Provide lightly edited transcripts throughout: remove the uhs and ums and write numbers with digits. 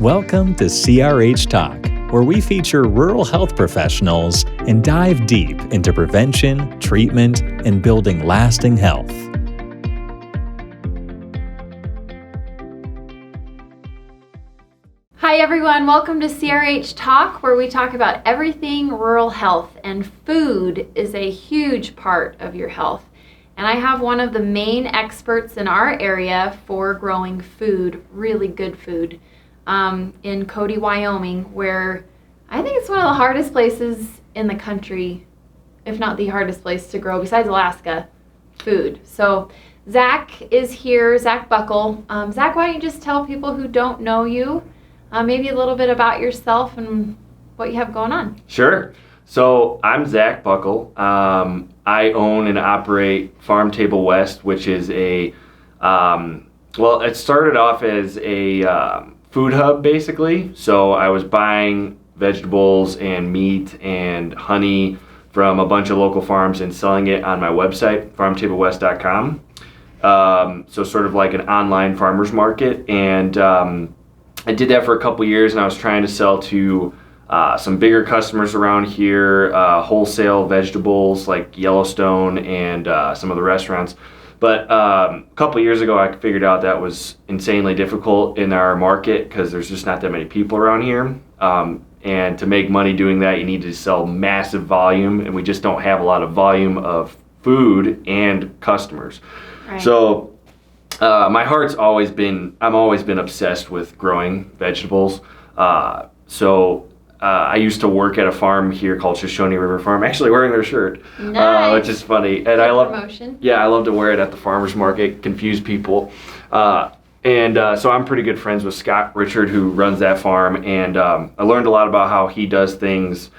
Welcome to CRH Talk, where we feature rural health professionals and dive deep into prevention, treatment, and building lasting health. Hi everyone, welcome to CRH Talk, where we talk about everything rural health, and food is a huge part of your health. And I have one of the main experts in our area for growing food, really good food, in Cody, Wyoming, where I think it's one of the hardest places in the country, if not the hardest place to grow, besides Alaska, food. So Zach is here, Zach Buchel. Zach, why don't you just tell people who don't know you, maybe a little bit about yourself and what you have going on? Sure. So I'm Zach Buchel. I own and operate Farm Table West, which is it started off as a food hub, basically. So I was buying vegetables and meat and honey from a bunch of local farms and selling it on my website, farmtablewest.com. So sort of like an online farmer's market. And I did that for a couple years, and I was trying to sell to some bigger customers around here, wholesale vegetables like Yellowstone and some of the restaurants. But a couple years ago, I figured out that was insanely difficult in our market because there's just not that many people around here. And to make money doing that, you need to sell massive volume, and we just don't have a lot of volume of food and customers. Right. So I've always been obsessed with growing vegetables. I used to work at a farm here called Shoshone River Farm, actually wearing their shirt, Nice. Which is funny. And Good I love promotion. Yeah, I love to wear it at the farmer's market, confuse people. So I'm pretty good friends with Scott Richard, who runs that farm, and I learned a lot about how he does things.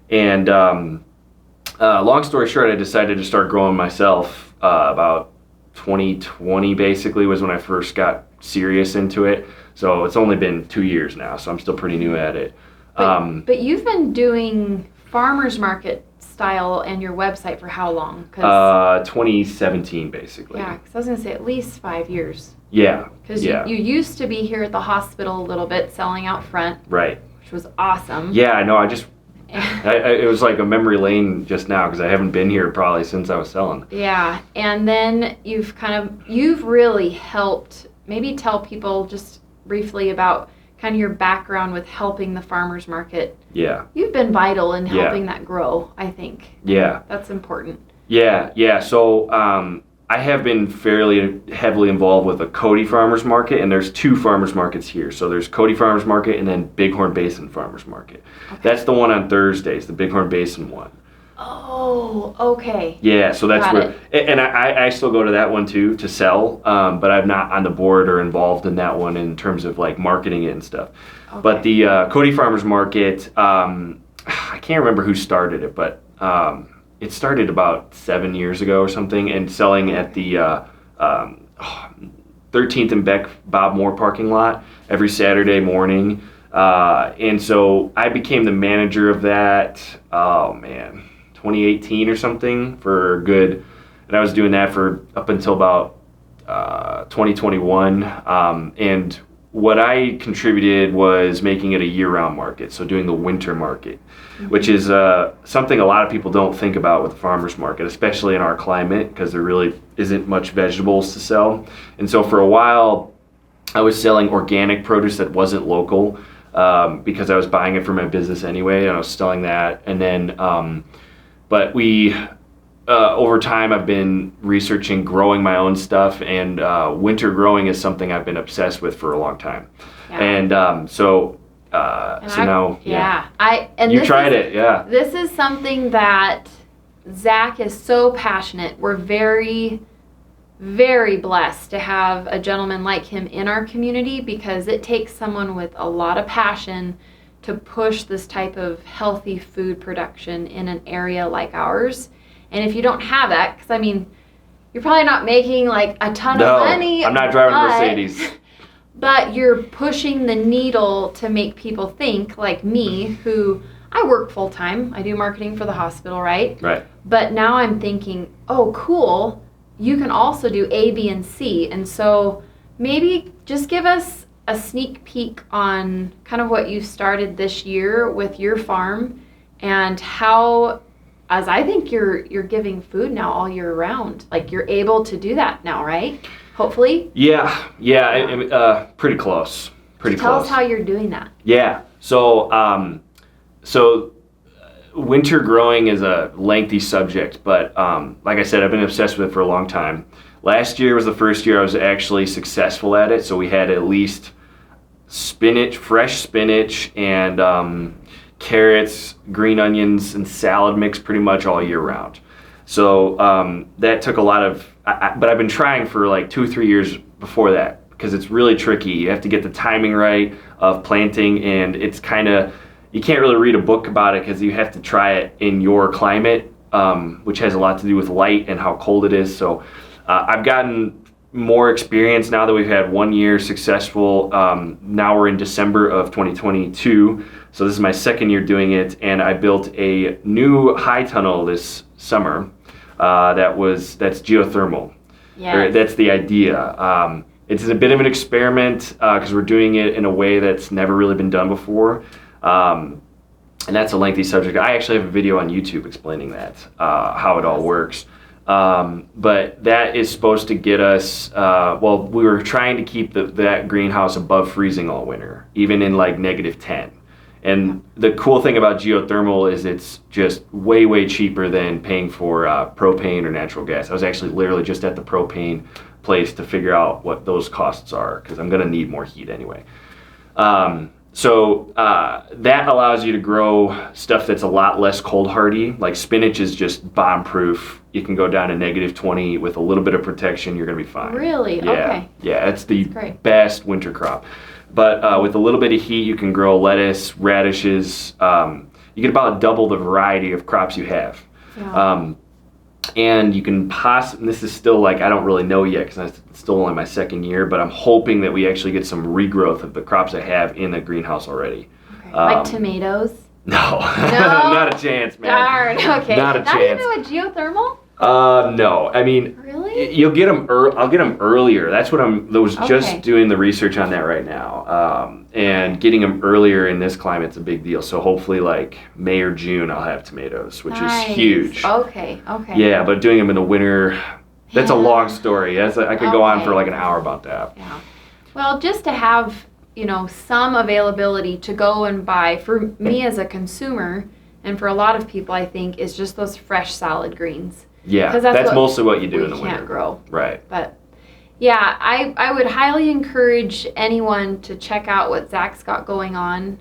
And long story short, I decided to start growing myself about 2020, basically, was when I first got serious into it. So it's only been 2 years now, so I'm still pretty new at it. But you've been doing farmers market style and your website for how long? 2017, basically. Yeah, because I was going to say at least 5 years. Yeah. Because you used to be here at the hospital a little bit, selling out front. Right. Which was awesome. Yeah, I know. It was like a memory lane just now because I haven't been here probably since I was selling. Yeah, and then you've really helped. Maybe tell people just briefly about kind of your background with helping the farmers market. Yeah. You've been vital in helping that grow, I think. Yeah. That's important. Yeah. So I have been fairly heavily involved with the Cody Farmers Market, and there's 2 farmers markets here. So there's Cody Farmers Market and then Bighorn Basin Farmers Market. Okay. That's the one on Thursdays, the Bighorn Basin one. Oh, okay. Yeah, so that's Got where, and I still go to that one too to sell, but I'm not on the board or involved in that one in terms of like marketing it and stuff. Okay. But the Cody Farmers Market, I can't remember who started it, but it started about 7 years ago or something, and selling at the 13th and Beck Bob Moore parking lot every Saturday morning. And so I became the manager of that, 2018 or something and I was doing that for up until about 2021. And what I contributed was making it a year-round market, so doing the winter market, which is something a lot of people don't think about with the farmers market, especially in our climate, because there really isn't much vegetables to sell. And so for a while, I was selling organic produce that wasn't local because I was buying it for my business anyway, and I was selling that. And then, but over time, I've been researching growing my own stuff, and winter growing is something I've been obsessed with for a long time. Yeah. And now. You tried it. This is something that Zach is so passionate. We're very, very blessed to have a gentleman like him in our community, because it takes someone with a lot of passion to push this type of healthy food production in an area like ours. And if you don't have that, because I mean, you're probably not making like a ton of money. I'm not driving a Mercedes. But you're pushing the needle to make people think, like me, who I work full time. I do marketing for the hospital, right? Right. But now I'm thinking, oh, cool. You can also do A, B, and C. And so maybe just give us a sneak peek on kind of what you started this year with your farm and how, as I think you're giving food now all year round. Like you're able to do that now, right? Hopefully. Yeah. Pretty close. Tell us how you're doing that. Yeah. So winter growing is a lengthy subject, but like I said, I've been obsessed with it for a long time. Last year was the first year I was actually successful at it. So we had at least fresh spinach, and carrots, green onions, and salad mix pretty much all year round. So that took a lot of, but I've been trying for like 2-3 years before that because it's really tricky. You have to get the timing right of planting, and it's kind of, you can't really read a book about it because you have to try it in your climate, which has a lot to do with light and how cold it is. So I've gotten more experience now that we've had 1 year successful. Now we're in December of 2022. So this is my second year doing it, and I built a new high tunnel this summer. That's geothermal. Yeah. That's the idea. It's a bit of an experiment because we're doing it in a way that's never really been done before. And that's a lengthy subject. I actually have a video on YouTube explaining that, how it all works. But that is supposed to get us, we were trying to keep that greenhouse above freezing all winter, even in like -10. And the cool thing about geothermal is it's just way, way cheaper than paying for propane or natural gas. I was actually literally just at the propane place to figure out what those costs are because I'm going to need more heat anyway. So that allows you to grow stuff that's a lot less cold hardy. Like spinach is just bomb proof. You can go down to -20 with a little bit of protection. You're going to be fine. Really? Yeah. Okay. Yeah, it's the best winter crop. But with a little bit of heat, you can grow lettuce, radishes. You get about double the variety of crops you have. Yeah. And you can this is still like, I don't really know yet because it's still only my second year, but I'm hoping that we actually get some regrowth of the crops I have in the greenhouse already. Okay. Like tomatoes? No, not a chance, man. Darn, okay. Not a chance. Not even with geothermal? No. I mean, really? You'll get them. I'll get them earlier. That's what just doing the research on that right now. And getting them earlier in this climate's a big deal. So hopefully, like May or June, I'll have tomatoes, which is huge. Okay. Yeah, but doing them in the winter, that's a long story. I could go on for like an hour about that. Yeah. Well, just to have some availability to go and buy for me as a consumer, and for a lot of people, I think, is just those fresh salad greens. Yeah, that's mostly what you do in the winter. We can't grow. Right. But yeah, I would highly encourage anyone to check out what Zach's got going on.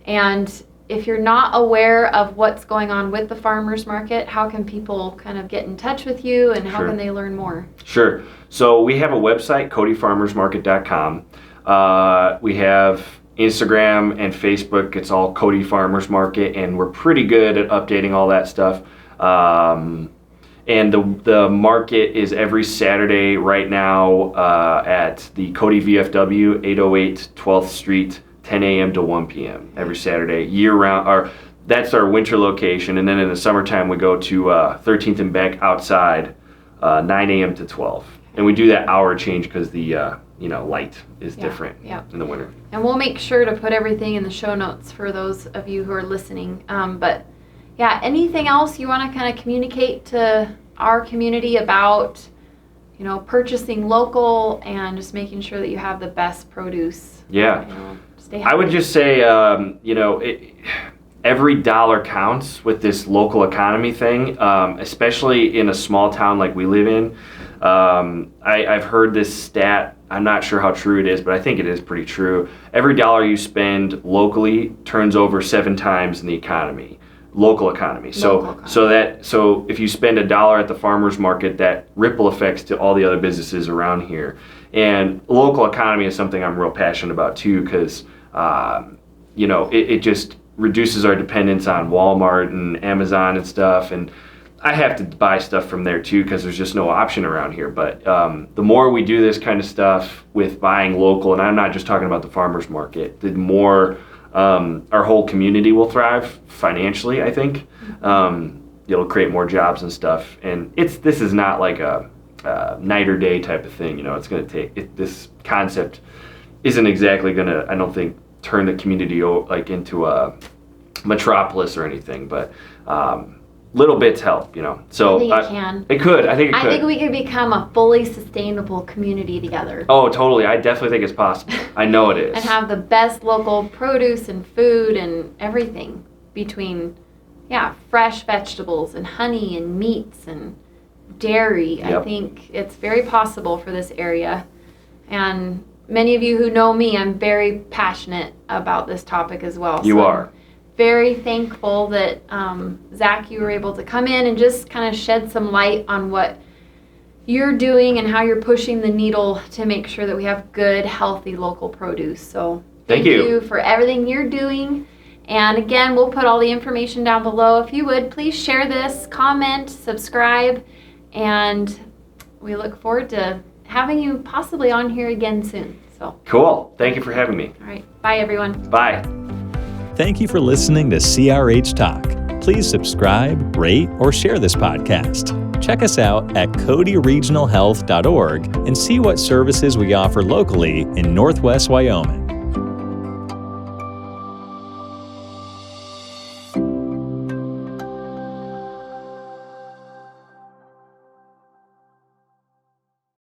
And if you're not aware of what's going on with the farmers market, how can people kind of get in touch with you, and how can they learn more? Sure. So we have a website, codyfarmersmarket.com. We have Instagram and Facebook. It's all Cody Farmers Market, and we're pretty good at updating all that stuff. And the market is every Saturday right now at the Cody VFW, 808 12th Street, 10 a.m. to 1 p.m. every Saturday, year round. That's our winter location, and then in the summertime we go to 13th and Bank outside, 9 a.m. to 12. And we do that hour change because the light is different in the winter. And we'll make sure to put everything in the show notes for those of you who are listening. But yeah, anything else you want to kind of communicate to our community about, purchasing local and just making sure that you have the best produce? Yeah. Stay healthy. I would just say, every dollar counts with this local economy thing, especially in a small town like we live in. I've heard this stat. I'm not sure how true it is, but I think it is pretty true. Every dollar you spend locally turns over 7 times in the economy. Local economy. So if you spend $1 at the farmer's market, that ripple effects to all the other businesses around here. And local economy is something I'm real passionate about too, because it just reduces our dependence on Walmart and Amazon and stuff. And I have to buy stuff from there too because there's just no option around here. But the more we do this kind of stuff with buying local, and I'm not just talking about the farmer's market, the more our whole community will thrive financially, I think. It'll create more jobs and stuff. And this is not like a night or day type of thing. It's going to take this concept isn't exactly going to, I don't think, turn the community like into a metropolis or anything, but little bits help, So I think it can. It could. I think it could. I think we could become a fully sustainable community together. Oh, totally. I definitely think it's possible. I know it is. And have the best local produce and food and everything between, fresh vegetables and honey and meats and dairy. Yep. I think it's very possible for this area. And many of you who know me, I'm very passionate about this topic as well. You are. Very thankful that, Zach, you were able to come in and just kind of shed some light on what you're doing and how you're pushing the needle to make sure that we have good, healthy local produce. So thank you for everything you're doing. And again, we'll put all the information down below. If you would, please share this, comment, subscribe, and we look forward to having you possibly on here again soon. So cool. Thank you for having me. All right. Bye, everyone. Bye. Thank you for listening to CRH Talk. Please subscribe, rate, or share this podcast. Check us out at codyregionalhealth.org and see what services we offer locally in Northwest Wyoming.